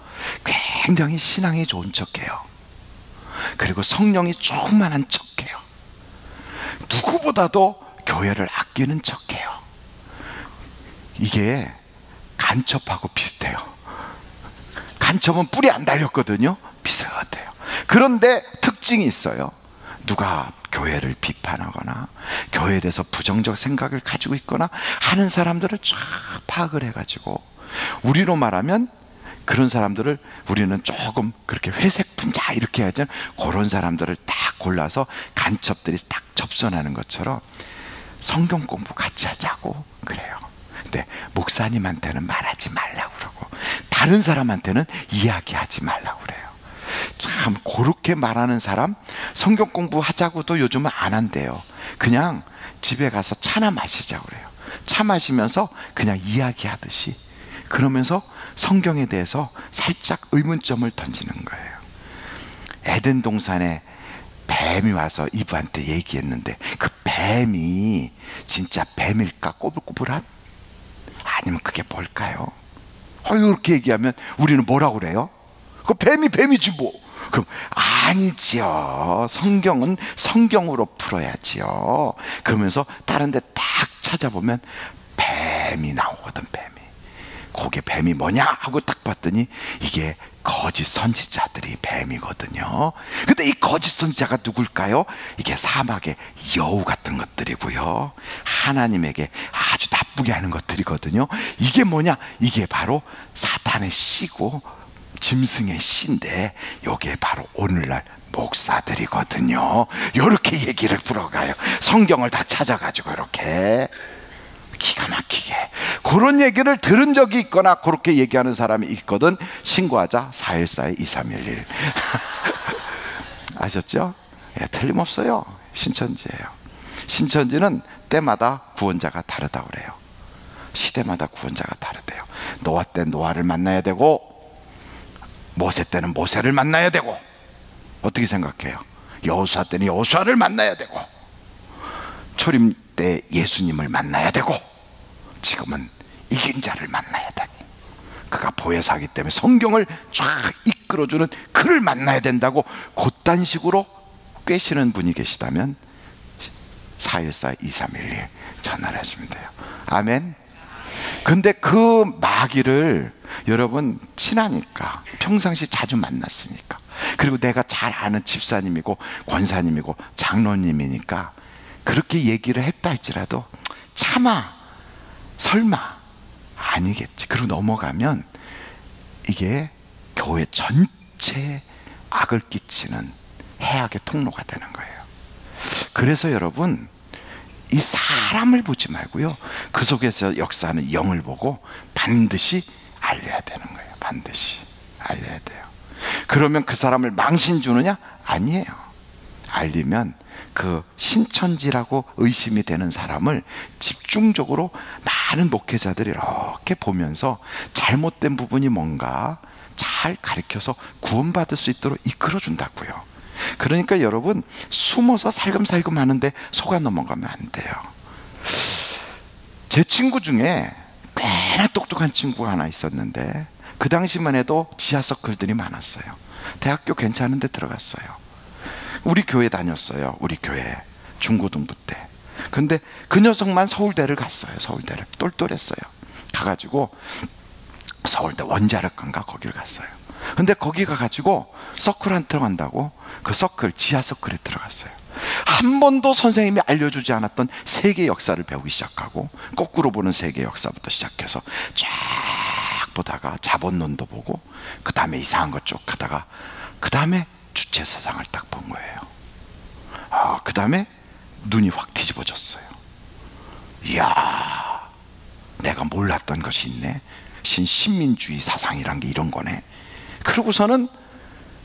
굉장히 신앙이 좋은 척해요. 그리고 성령이 충만한 척해요. 누구보다도 교회를 아끼는 척해요. 이게 간첩하고 비슷해요. 간첩은 뿔이 안 달렸거든요. 비슷해요. 그런데 특징이 있어요. 누가 교회를 비판하거나 교회에 대해서 부정적 생각을 가지고 있거나 하는 사람들을 쫙 파악을 해가지고 우리로 말하면 그런 사람들을 우리는 조금 그렇게 회색 분자 이렇게 하죠. 그런 사람들을 딱 골라서 간첩들이 딱 접선하는 것처럼 성경 공부 같이 하자고 그래요. 근데 목사님한테는 말하지 말라고 그러고 다른 사람한테는 이야기하지 말라고 그래요. 참 그렇게 말하는 사람 성경 공부하자고도 요즘은 안 한대요. 그냥 집에 가서 차나 마시자고 그래요. 차 마시면서 그냥 이야기하듯이 그러면서 성경에 대해서 살짝 의문점을 던지는 거예요. 에덴 동산에 뱀이 와서 이브한테 얘기했는데 그 뱀이 진짜 뱀일까? 꼬불꼬불한? 아니면 그게 뭘까요? 이렇게 얘기하면 우리는 뭐라고 그래요? 그 뱀이 뱀이지 뭐. 그럼 아니지요. 성경은 성경으로 풀어야지요. 그러면서 다른 데 딱 찾아보면 뱀이 나오거든. 뱀이. 그게 뱀이 뭐냐 하고 딱 봤더니 이게 거짓 선지자들이 뱀이거든요. 근데 이 거짓 선지자가 누굴까요? 이게 사막의 여우 같은 것들이고요, 하나님에게 아주 나쁘게 하는 것들이거든요. 이게 뭐냐? 이게 바로 사탄의 씨고 짐승의 씨인데 이게 바로 오늘날 목사들이거든요. 이렇게 얘기를 풀어가요. 성경을 다 찾아가지고 이렇게 기가 막히게 그런 얘기를 들은 적이 있거나 그렇게 얘기하는 사람이 있거든. 신고하자 414의 2311 아셨죠? 예, 틀림없어요. 신천지예요. 신천지는 때마다 구원자가 다르다고 그래요. 시대마다 구원자가 다르대요. 노아 때 노아를 만나야 되고 모세 때는 모세를 만나야 되고, 어떻게 생각해요? 여호수아 때는 여호수아를 만나야 되고, 초림 때 예수님을 만나야 되고, 지금은 이긴 자를 만나야 되고, 그가 보혜사이기 때문에 성경을 쫙 이끌어주는 그를 만나야 된다고 그딴 식으로 꿰시는 분이 계시다면 414-2311 전화를 하시면 돼요. 아멘. 근데 그 마귀를 여러분 친하니까, 평상시 자주 만났으니까, 그리고 내가 잘 아는 집사님이고 권사님이고 장로님이니까 그렇게 얘기를 했다 할지라도 차마 설마 아니겠지. 그리고 넘어가면 이게 교회 전체에 악을 끼치는 해악의 통로가 되는 거예요. 그래서 여러분, 이 사람을 보지 말고요, 그 속에서 역사하는 영을 보고 반드시 알려야 되는 거예요. 반드시 알려야 돼요. 그러면 그 사람을 망신 주느냐? 아니에요. 알리면 그 신천지라고 의심이 되는 사람을 집중적으로 많은 목회자들이 이렇게 보면서 잘못된 부분이 뭔가 잘 가르쳐서 구원받을 수 있도록 이끌어 준다고요. 그러니까 여러분, 숨어서 살금살금 하는데 속아 넘어가면 안 돼요. 제 친구 중에 꽤나 똑똑한 친구가 하나 있었는데 그 당시만 해도 지하 서클들이 많았어요. 대학교 괜찮은 데 들어갔어요. 우리 교회 다녔어요. 우리 교회 중고등부 때. 근데 그 녀석만 서울대를 갔어요. 서울대를 똘똘했어요. 가가지고 서울대 원자력관가 거기를 갔어요. 근데 거기 가가지고 서클 한 들어간다고 그 서클, 지하 서클에 들어갔어요. 한 번도 선생님이 알려주지 않았던 세계 역사를 배우기 시작하고, 거꾸로 보는 세계 역사부터 시작해서 쫙 보다가 자본론도 보고, 그 다음에 이상한 것 쭉 하다가 그 다음에 주체사상을 딱 본 거예요. 그 다음에 눈이 확 뒤집어졌어요. 이야, 내가 몰랐던 것이 있네. 신민주의 사상이란 게 이런 거네. 그러고서는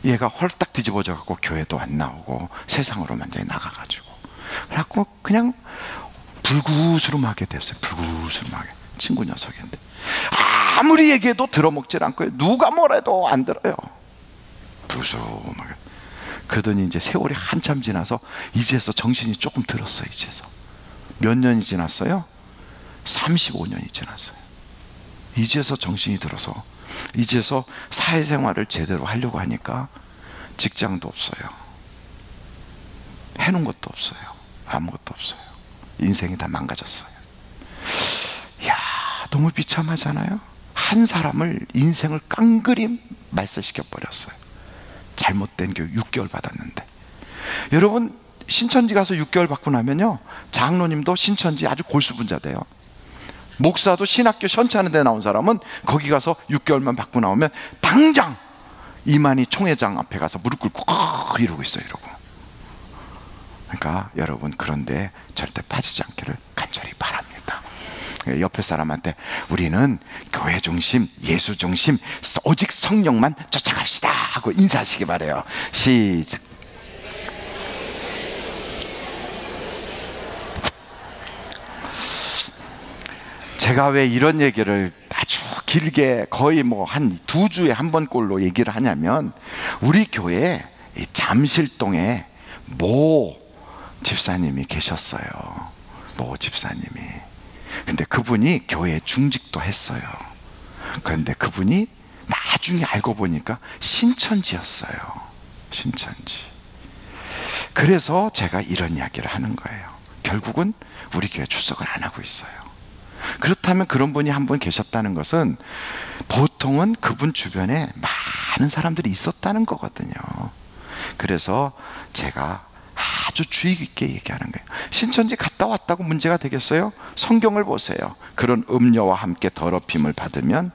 얘가 헐딱 뒤집어져 갖고 교회도 안 나오고 세상으로 완전히 나가가지고, 그래갖고 그냥 불구스름하게 됐어요. 불구스름하게. 친구 녀석인데 아무리 얘기해도 들어먹질 않고요. 누가 뭐래도 안 들어요. 불구스름하게. 그러더니 이제 세월이 한참 지나서 이제서 정신이 조금 들었어요. 이제서 몇 년이 지났어요? 35년이 지났어요. 이제서 정신이 들어서 이제서 사회생활을 제대로 하려고 하니까 직장도 없어요. 해놓은 것도 없어요. 아무것도 없어요. 인생이 다 망가졌어요. 이야, 너무 비참하잖아요. 한 사람을, 인생을 깡그리 말살시켜 버렸어요. 잘못된 교육 6개월 받았는데. 여러분, 신천지 가서 6개월 받고 나면요, 장로님도 신천지 아주 골수분자 돼요. 목사도 신학교 선치하는 데 나온 사람은 거기 가서 6개월만 받고 나오면 당장 이만희 총회장 앞에 가서 무릎 꿇고 이러고 있어요. 이러고. 그러니까 여러분, 그런데 절대 빠지지 않기를 간절히 바랍니다. 옆에 사람한테 우리는 교회 중심, 예수 중심, 오직 성령만 쫓아갑시다 하고 인사하시기 바래요. 시작. 제가 왜 이런 얘기를 아주 길게 거의 뭐 한 2주에 한 번꼴로 얘기를 하냐면, 우리 교회에 이 잠실동에 모 집사님이 계셨어요. 모 집사님이. 근데 그분이 교회에 중직도 했어요. 그런데 그분이 나중에 알고 보니까 신천지였어요. 신천지. 그래서 제가 이런 이야기를 하는 거예요. 결국은 우리 교회 출석을 안 하고 있어요. 그렇다면 그런 분이 한 분 계셨다는 것은 보통은 그분 주변에 많은 사람들이 있었다는 거거든요. 그래서 제가 아주 주의 깊게 얘기하는 거예요. 신천지 갔다 왔다고 문제가 되겠어요? 성경을 보세요. 그런 음녀와 함께 더럽힘을 받으면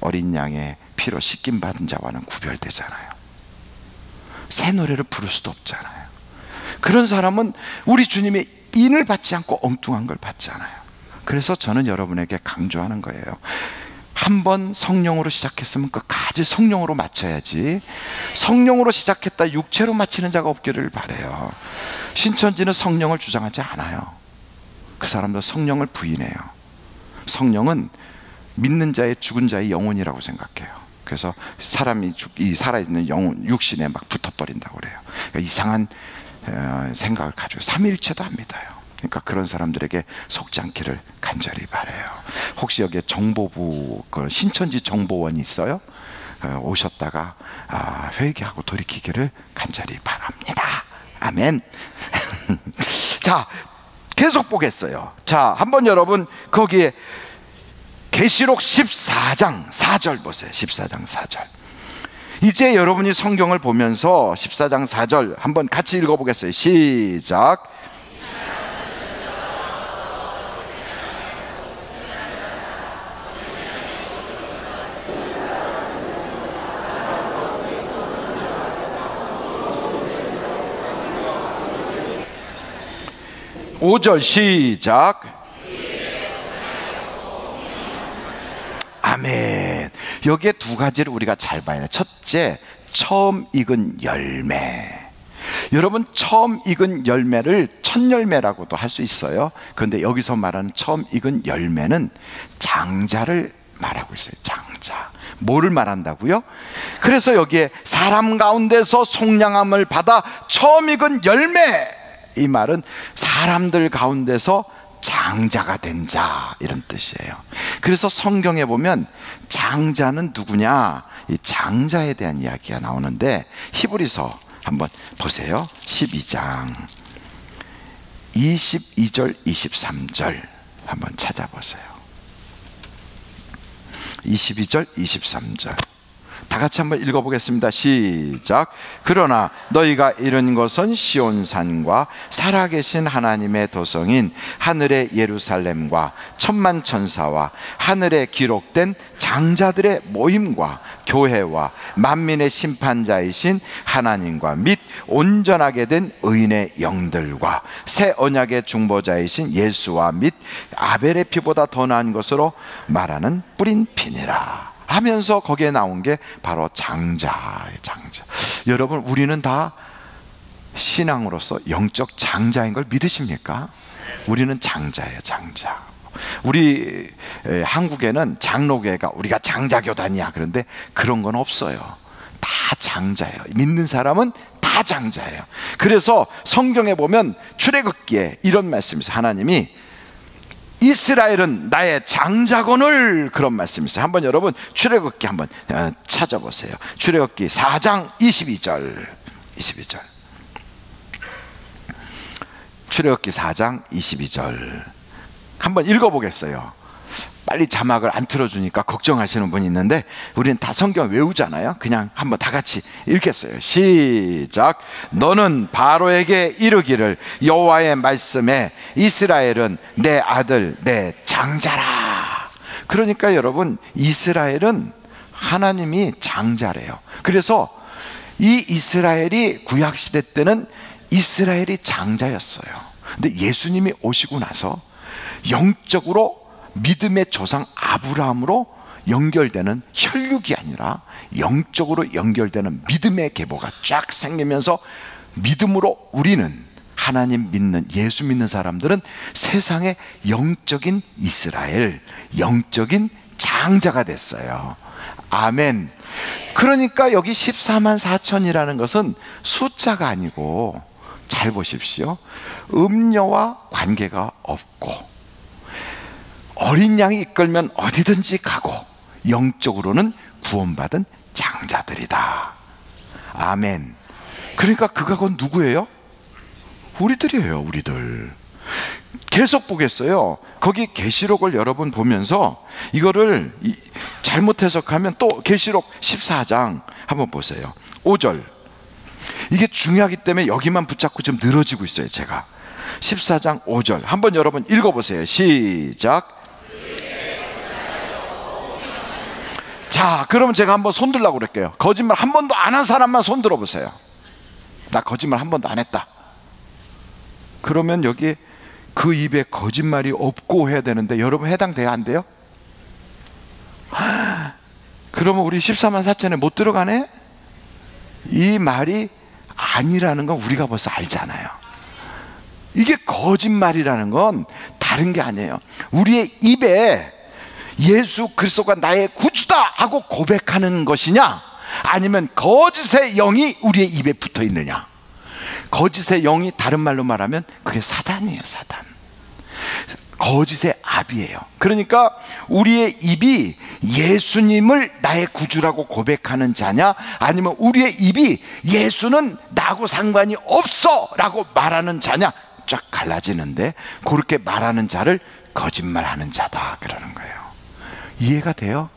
어린 양의 피로 씻김 받은 자와는 구별되잖아요. 새 노래를 부를 수도 없잖아요. 그런 사람은 우리 주님의 인을 받지 않고 엉뚱한 걸 받잖아요. 그래서 저는 여러분에게 강조하는 거예요. 한번 성령으로 시작했으면 끝까지 성령으로 마쳐야지, 성령으로 시작했다 육체로 마치는 자가 없기를 바라요. 신천지는 성령을 주장하지 않아요. 그 사람도 성령을 부인해요. 성령은 믿는 자의 죽은 자의 영혼이라고 생각해요. 그래서 사람이 이 살아있는 영혼, 육신에 막 붙어버린다고 그래요. 그러니까 이상한 생각을 가지고 삼위일체도 안 믿어요. 그러니까 그런 사람들에게 속지 않기를 간절히 바라요. 혹시 여기에 정보부, 신천지 정보원이 있어요? 오셨다가 회개하고 돌이키기를 간절히 바랍니다. 아멘. 자, 계속 보겠어요. 자, 한번 여러분 거기에 계시록 14장 4절 보세요. 14장 4절. 이제 여러분이 성경을 보면서 14장 4절 한번 같이 읽어보겠어요. 시작. 5절 시작. 아멘. 여기에 두 가지를 우리가 잘 봐야 돼요. 첫째, 처음 익은 열매. 여러분, 처음 익은 열매를 첫 열매라고도 할 수 있어요. 그런데 여기서 말하는 처음 익은 열매는 장자를 말하고 있어요. 장자. 뭐를 말한다고요? 그래서 여기에 사람 가운데서 속량함을 받아 처음 익은 열매, 이 말은 사람들 가운데서 장자가 된 자, 이런 뜻이에요. 그래서 성경에 보면 장자는 누구냐, 이 장자에 대한 이야기가 나오는데 히브리서 한번 보세요. 12장 22절 23절 한번 찾아보세요. 22절 23절 다 같이 한번 읽어보겠습니다. 시작. 그러나 너희가 이른 것은 시온산과 살아계신 하나님의 도성인 하늘의 예루살렘과 천만 천사와 하늘에 기록된 장자들의 모임과 교회와 만민의 심판자이신 하나님과 및 온전하게 된 의인의 영들과 새 언약의 중보자이신 예수와 및 아벨의 피보다 더 나은 것으로 말하는 뿌린 피니라 하면서 거기에 나온 게 바로 장자예요. 장자. 여러분, 우리는 다 신앙으로서 영적 장자인 걸 믿으십니까? 우리는 장자예요. 장자. 우리 한국에는 장로교회가 우리가 장자교단이야, 그런데 그런 건 없어요. 다 장자예요. 믿는 사람은 다 장자예요. 그래서 성경에 보면 출애굽기에 이런 말씀이 있어요. 하나님이 이스라엘은 나의 장자건을, 그런 말씀이 있어요. 한번 여러분 출애굽기 한번 찾아보세요. 출애굽기 4장 22절 22절 출애굽기 4장 22절 한번 읽어보겠어요. 빨리 자막을 안 틀어주니까 걱정하시는 분이 있는데 우리는 다 성경 외우잖아요. 그냥 한번 다 같이 읽겠어요. 시작. 너는 바로에게 이르기를 여호와의 말씀에 이스라엘은 내 아들 내 장자라. 그러니까 여러분, 이스라엘은 하나님이 장자래요. 그래서 이 이스라엘이 구약시대 때는 이스라엘이 장자였어요. 근데 예수님이 오시고 나서 영적으로 믿음의 조상 아브라함으로 연결되는 혈육이 아니라 영적으로 연결되는 믿음의 계보가 쫙 생기면서 믿음으로 우리는 하나님 믿는, 예수 믿는 사람들은 세상의 영적인 이스라엘, 영적인 장자가 됐어요. 아멘. 그러니까 여기 14만 4천이라는 것은 숫자가 아니고, 잘 보십시오, 음녀와 관계가 없고 어린 양이 이끌면 어디든지 가고 영적으로는 구원받은 장자들이다. 아멘. 그러니까 그가 곧 누구예요? 우리들이에요. 우리들. 계속 보겠어요. 거기 계시록을 여러분 보면서 이거를 잘못 해석하면 또 계시록 14장 한번 보세요. 5절. 이게 중요하기 때문에 여기만 붙잡고 좀 늘어지고 있어요. 제가 14장 5절 한번 여러분 읽어보세요. 시작. 자, 그러면 제가 한번 손 들라고 그럴게요. 거짓말 한 번도 안 한 사람만 손 들어보세요. 나 거짓말 한 번도 안 했다. 그러면 여기 그 입에 거짓말이 없고 해야 되는데 여러분 해당돼야 안 돼요? 그러면 우리 14만 4천에 못 들어가네? 이 말이 아니라는 건 우리가 벌써 알잖아요. 이게 거짓말이라는 건 다른 게 아니에요. 우리의 입에 예수 그리스도가 나의 구주다 하고 고백하는 것이냐, 아니면 거짓의 영이 우리의 입에 붙어 있느냐. 거짓의 영이 다른 말로 말하면 그게 사단이에요. 사단. 거짓의 압이에요. 그러니까 우리의 입이 예수님을 나의 구주라고 고백하는 자냐, 아니면 우리의 입이 예수는 나하고 상관이 없어 라고 말하는 자냐, 쫙 갈라지는데, 그렇게 말하는 자를 거짓말하는 자다 그러는 거예요. 이해가 돼요?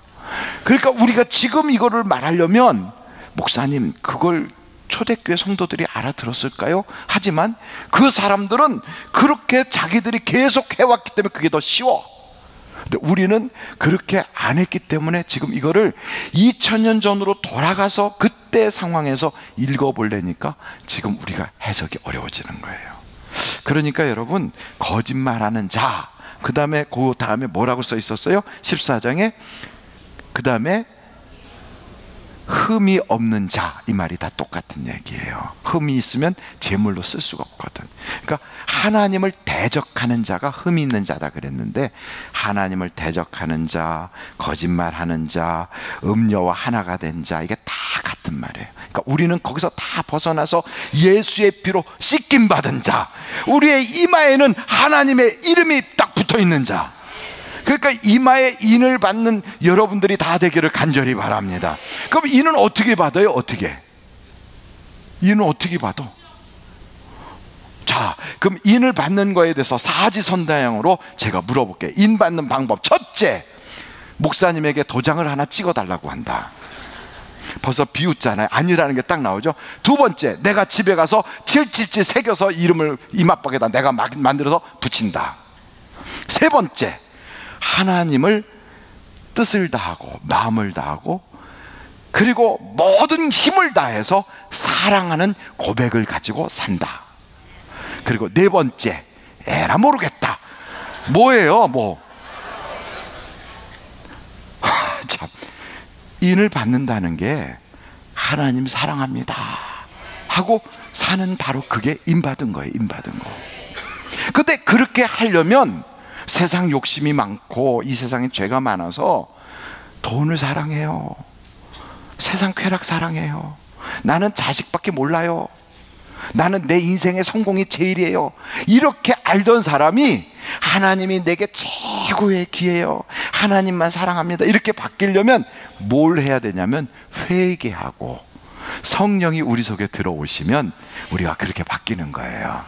그러니까 우리가 지금 이거를 말하려면, 목사님 그걸 초대교회 성도들이 알아들었을까요? 하지만 그 사람들은 그렇게 자기들이 계속 해왔기 때문에 그게 더 쉬워. 근데 우리는 그렇게 안 했기 때문에 지금 이거를 2000년 전으로 돌아가서 그때 상황에서 읽어보려니까 지금 우리가 해석이 어려워지는 거예요. 그러니까 여러분, 거짓말하는 자, 그 다음에 뭐라고 써 있었어요? 14장에 그 다음에 흠이 없는 자, 이 말이 다 똑같은 얘기예요. 흠이 있으면 제물로 쓸 수가 없거든. 그러니까 하나님을 대적하는 자가 흠이 있는 자다 그랬는데, 하나님을 대적하는 자, 거짓말하는 자, 음녀와 하나가 된 자, 이게 다 같은 말이에요. 그러니까 우리는 거기서 다 벗어나서 예수의 피로 씻김 받은 자, 우리의 이마에는 하나님의 이름이 딱 붙어 있는 자. 그러니까 이마에 인을 받는 여러분들이 다 되기를 간절히 바랍니다. 그럼 인은 어떻게 받아요? 어떻게? 인은 어떻게 받아? 자, 그럼 인을 받는 거에 대해서 사지선다형으로 제가 물어볼게요. 인 받는 방법. 첫째, 목사님에게 도장을 하나 찍어달라고 한다. 벌써 비웃잖아요. 아니라는 게 딱 나오죠. 두 번째, 내가 집에 가서 777 새겨서 이름을 이마박에다 내가 만들어서 붙인다. 세 번째, 하나님을 뜻을 다하고 마음을 다하고 그리고 모든 힘을 다해서 사랑하는 고백을 가지고 산다. 그리고 네 번째, 에라 모르겠다. 뭐예요? 참, 인을 받는다는 게 하나님 사랑합니다 하고 사는, 바로 그게 인받은 거예요. 인받은 거. 근데 그렇게 하려면 세상 욕심이 많고 이 세상에 죄가 많아서 돈을 사랑해요. 세상 쾌락 사랑해요. 나는 자식밖에 몰라요. 나는 내 인생의 성공이 제일이에요. 이렇게 알던 사람이 하나님이 내게 최고의 기회예요, 하나님만 사랑합니다, 이렇게 바뀌려면 뭘 해야 되냐면 회개하고 성령이 우리 속에 들어오시면 우리가 그렇게 바뀌는 거예요.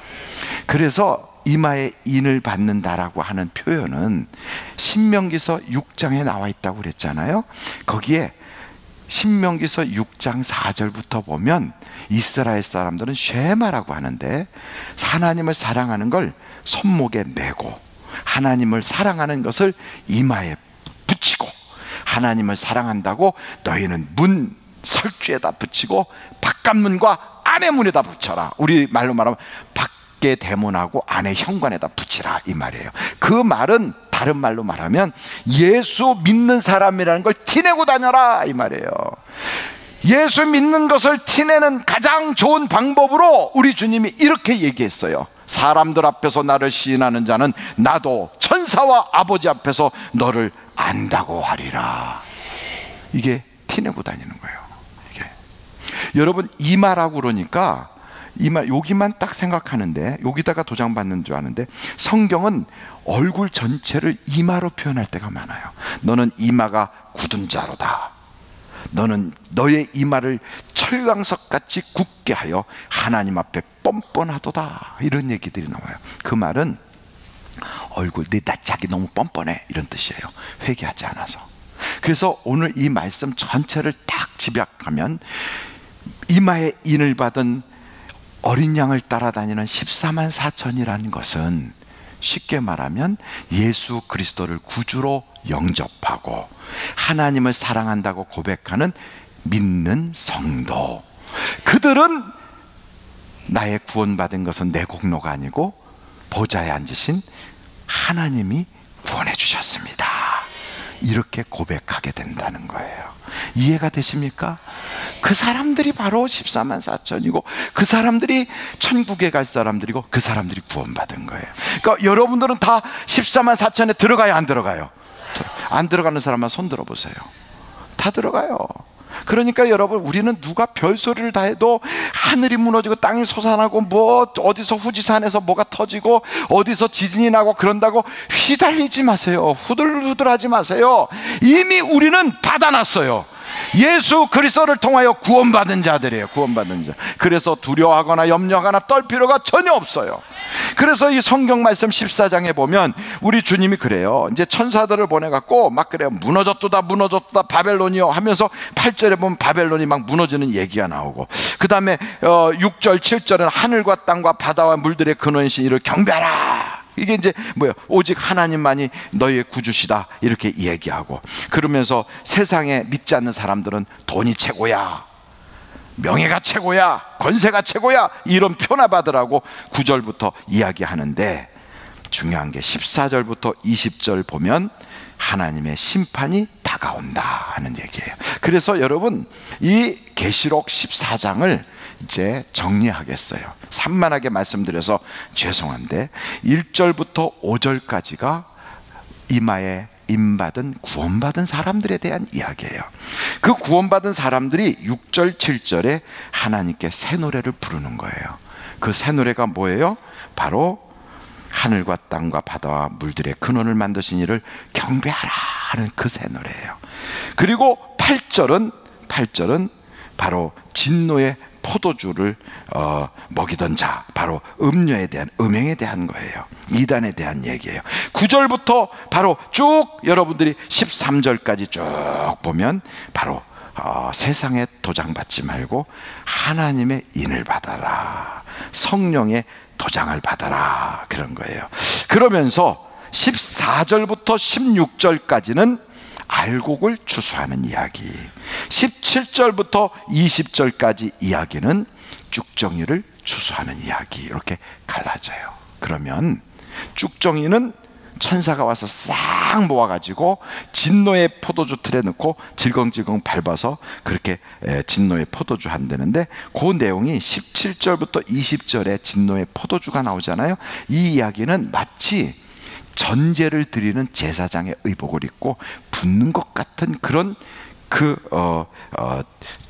그래서 이마에 인을 받는다라고 하는 표현은 신명기서 6장에 나와 있다고 그랬잖아요. 거기에 신명기서 6장 4절부터 보면 이스라엘 사람들은 쉐마라고 하는데, 하나님을 사랑하는 걸 손목에 메고 하나님을 사랑하는 것을 이마에 붙이고, 하나님을 사랑한다고 너희는 문 설주에다 붙이고 바깥문과 안의 문에다 붙여라. 우리 말로 말하면 밖에 대문하고 안의 현관에다 붙이라, 이 말이에요. 그 말은 다른 말로 말하면 예수 믿는 사람이라는 걸 티내고 다녀라, 이 말이에요. 예수 믿는 것을 티내는 가장 좋은 방법으로 우리 주님이 이렇게 얘기했어요. 사람들 앞에서 나를 시인하는 자는 나도 천사 대사와 아버지 앞에서 너를 안다고 하리라. 이게 티내고 다니는 거예요. 이게 여러분, 이마라고 그러니까 이마, 여기만 딱 생각하는데, 여기다가 도장 받는 줄 아는데, 성경은 얼굴 전체를 이마로 표현할 때가 많아요. 너는 이마가 굳은 자로다. 너는 너의 이마를 철강석같이 굳게 하여 하나님 앞에 뻔뻔하도다. 이런 얘기들이 나와요. 그 말은 얼굴, 내 자기 너무 뻔뻔해, 이런 뜻이에요. 회개하지 않아서. 그래서 오늘 이 말씀 전체를 딱 집약하면, 이마에 인을 받은 어린 양을 따라다니는 14만 4천이라는 것은 쉽게 말하면 예수 그리스도를 구주로 영접하고 하나님을 사랑한다고 고백하는 믿는 성도, 그들은 나의 구원받은 것은 내 공로가 아니고 보좌에 앉으신 하나님이 구원해 주셨습니다, 이렇게 고백하게 된다는 거예요. 이해가 되십니까? 그 사람들이 바로 14만 4천이고 그 사람들이 천국에 갈 사람들이고 그 사람들이 구원받은 거예요. 그러니까 여러분들은 다 14만 4천에 들어가요, 안 들어가요? 안 들어가는 사람만 손 들어보세요. 다 들어가요. 그러니까 여러분, 우리는 누가 별소리를 다 해도 하늘이 무너지고 땅이 솟아나고 뭐 어디서 후지산에서 뭐가 터지고 어디서 지진이 나고 그런다고 휘달리지 마세요. 후들후들하지 마세요. 이미 우리는 받아놨어요. 예수 그리스도를 통하여 구원받은 자들이에요. 구원받은 자. 그래서 두려워하거나 염려하거나 떨 필요가 전혀 없어요. 그래서 이 성경 말씀 14장에 보면 우리 주님이 그래요. 이제 천사들을 보내갖고 막 그래요. 무너졌도다 무너졌도다 바벨론이요 하면서 8절에 보면 바벨론이 막 무너지는 얘기가 나오고, 그 다음에 6절 7절은 하늘과 땅과 바다와 물들의 근원이신 이를 경배하라. 이게 이제 뭐예요? 오직 하나님만이 너희의 구주시다, 이렇게 얘기하고, 그러면서 세상에 믿지 않는 사람들은 돈이 최고야, 명예가 최고야, 권세가 최고야, 이런 표나받으라고 9절부터 이야기하는데, 중요한 게 14절부터 20절 보면 하나님의 심판이 다가온다 하는 얘기예요. 그래서 여러분, 이 계시록 14장을 이제 정리하겠어요. 산만하게 말씀드려서 죄송한데 1절부터 5절까지가 이마에 임받은 구원받은 사람들에 대한 이야기예요. 그 구원받은 사람들이 6절 7절에 하나님께 새 노래를 부르는 거예요. 그 새 노래가 뭐예요? 바로 하늘과 땅과 바다와 물들의 근원을 만드신 이를 경배하라 하는 그 새 노래예요. 그리고 8절은 바로 진노의 포도주를 먹이던 자, 바로 음녀에 대한, 음행에 대한 거예요. 이단에 대한 얘기예요. 9절부터 바로 쭉 여러분들이 13절까지 쭉 보면 바로 세상에 도장받지 말고 하나님의 인을 받아라, 성령의 도장을 받아라, 그런 거예요. 그러면서 14절부터 16절까지는 알곡을 추수하는 이야기, 17절부터 20절까지 이야기는 쭉정이를 추수하는 이야기, 이렇게 갈라져요. 그러면 쭉정이는 천사가 와서 싹 모아가지고 진노의 포도주 틀에 넣고 질겅질겅 밟아서 그렇게 진노의 포도주 한다는데, 그 내용이 17절부터 20절에 진노의 포도주가 나오잖아요. 이 이야기는 마치 전제를 드리는 제사장의 의복을 입고 붓는 것 같은 그런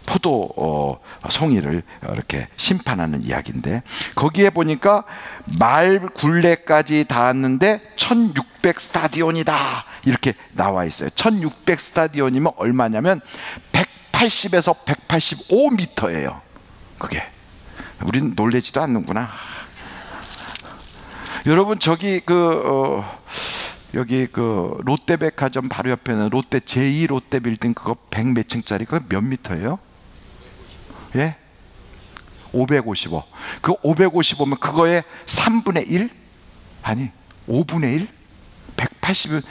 포도 송이를 이렇게 심판하는 이야기인데, 거기에 보니까 말 굴레까지 닿았는데 1600 스타디온이다 이렇게 나와 있어요. 1600 스타디온이면 얼마냐면 180에서 185m예요. 그게 우린 놀래지도 않는구나. 여러분, 저기 여기 롯데백화점 바로 옆에는 롯데 제2 롯데 빌딩, 그거 100 몇 층짜리, 그거 몇 미터예요? 예? 555. 그 555면 그거의 3분의 1? 아니 5분의 1? 180은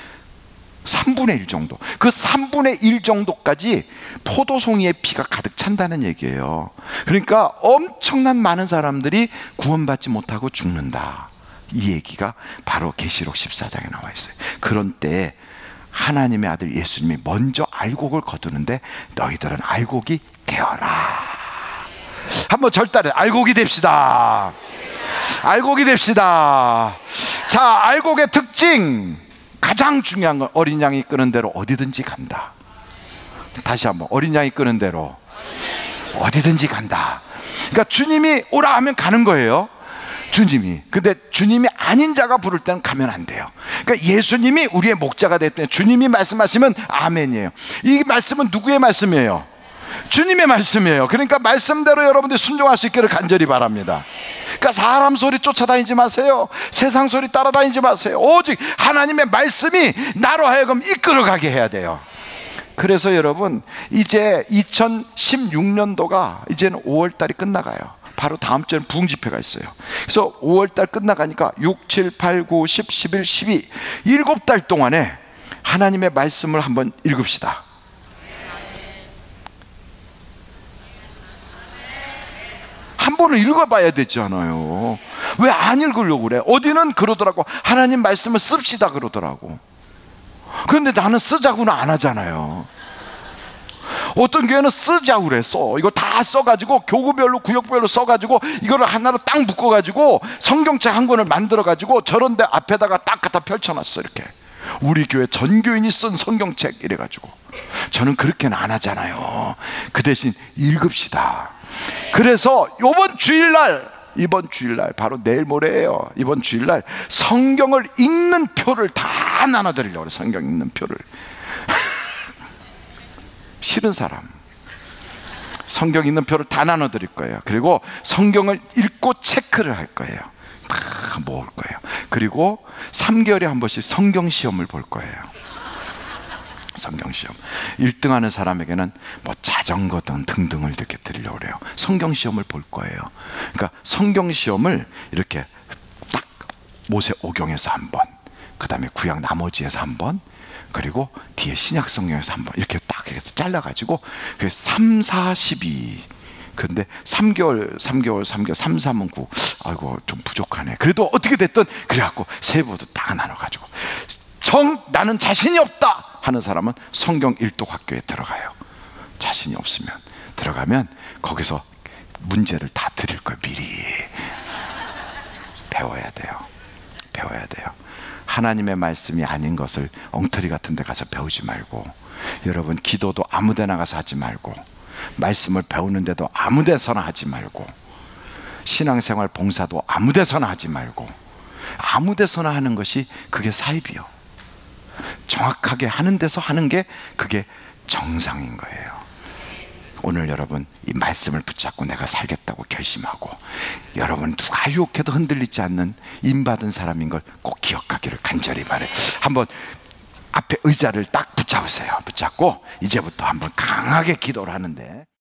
3분의 1 정도. 그 3분의 1 정도까지 포도송이의 피가 가득 찬다는 얘기예요. 그러니까 엄청난 많은 사람들이 구원받지 못하고 죽는다, 이 얘기가 바로 계시록 14장에 나와 있어요. 그런 때에 하나님의 아들 예수님이 먼저 알곡을 거두는데 너희들은 알곡이 되어라. 한번 절따라 알곡이 됩시다. 알곡이 됩시다. 자, 알곡의 특징 가장 중요한 건 어린 양이 끄는 대로 어디든지 간다. 다시 한번, 어린 양이 끄는 대로 어디든지 간다. 그러니까 주님이 오라 하면 가는 거예요. 주님이. 근데 주님이 아닌 자가 부를 때는 가면 안 돼요. 그러니까 예수님이 우리의 목자가 됐을 때 주님이 말씀하시면 아멘이에요. 이 말씀은 누구의 말씀이에요? 주님의 말씀이에요. 그러니까 말씀대로 여러분들이 순종할 수 있기를 간절히 바랍니다. 그러니까 사람 소리 쫓아다니지 마세요. 세상 소리 따라다니지 마세요. 오직 하나님의 말씀이 나로 하여금 이끌어가게 해야 돼요. 그래서 여러분, 이제 2016년도가 이제는 5월달이 끝나가요. 바로 다음 주에는 부흥집회가 있어요. 그래서 5월달 끝나가니까 6, 7, 8, 9, 10, 11, 12 7달 동안에 하나님의 말씀을 한번 읽읍시다. 한 번은 읽어봐야 되잖아요. 왜 안 읽으려고 그래? 어디는 그러더라고, 하나님 말씀을 씁시다 그러더라고. 그런데 나는 쓰자고는 안 하잖아요. 어떤 교회는 쓰자고 그래. 이거 다 써가지고 교구별로 구역별로 써가지고 이거를 하나로 딱 묶어가지고 성경책 한 권을 만들어가지고 저런 데 앞에다가 딱 갖다 펼쳐놨어. 이렇게 우리 교회 전교인이 쓴 성경책 이래가지고. 저는 그렇게는 안 하잖아요. 그 대신 읽읍시다. 그래서 이번 주일날 바로 내일 모레예요. 이번 주일날 성경을 읽는 표를 다 나눠드리려고 그래요. 성경 읽는 표를. 싫은 사람 성경 읽는 표를 다 나눠드릴 거예요. 그리고 성경을 읽고 체크를 할 거예요. 다 모을 거예요. 그리고 3개월에 한 번씩 성경시험을 볼 거예요. 성경시험 1등하는 사람에게는 뭐 자전거 등등을 이렇게 드리려고 그래요. 성경시험을 볼 거예요. 그러니까 성경시험을 이렇게 딱 모세오경에서 한 번, 그 다음에 구약 나머지에서 한 번, 그리고 뒤에 신약 성경에서 한 번 이렇게 딱 이렇게 잘라가지고 3, 4, 12. 근데 3개월, 3, 3은 9. 아이고 좀 부족하네. 그래도 어떻게 됐든 그래갖고 세부도 딱 나눠가지고 나는 자신이 없다 하는 사람은 성경 일독 학교에 들어가요. 자신이 없으면 들어가면 거기서 문제를 다 드릴 거예요. 미리 배워야 돼요. 하나님의 말씀이 아닌 것을 엉터리 같은 데 가서 배우지 말고, 여러분 기도도 아무 데나 가서 하지 말고, 말씀을 배우는데도 아무 데서나 하지 말고, 신앙생활 봉사도 아무 데서나 하지 말고, 아무 데서나 하는 것이 그게 사입이요. 정확하게 하는 데서 하는 게 그게 정상인 거예요. 오늘 여러분 이 말씀을 붙잡고 내가 살겠다고 결심하고, 여러분 누가 유혹해도 흔들리지 않는 인받은 사람인 걸 꼭 기억하기를 간절히 바라요. 한번 앞에 의자를 딱 붙잡으세요. 붙잡고 이제부터 한번 강하게 기도를 하는데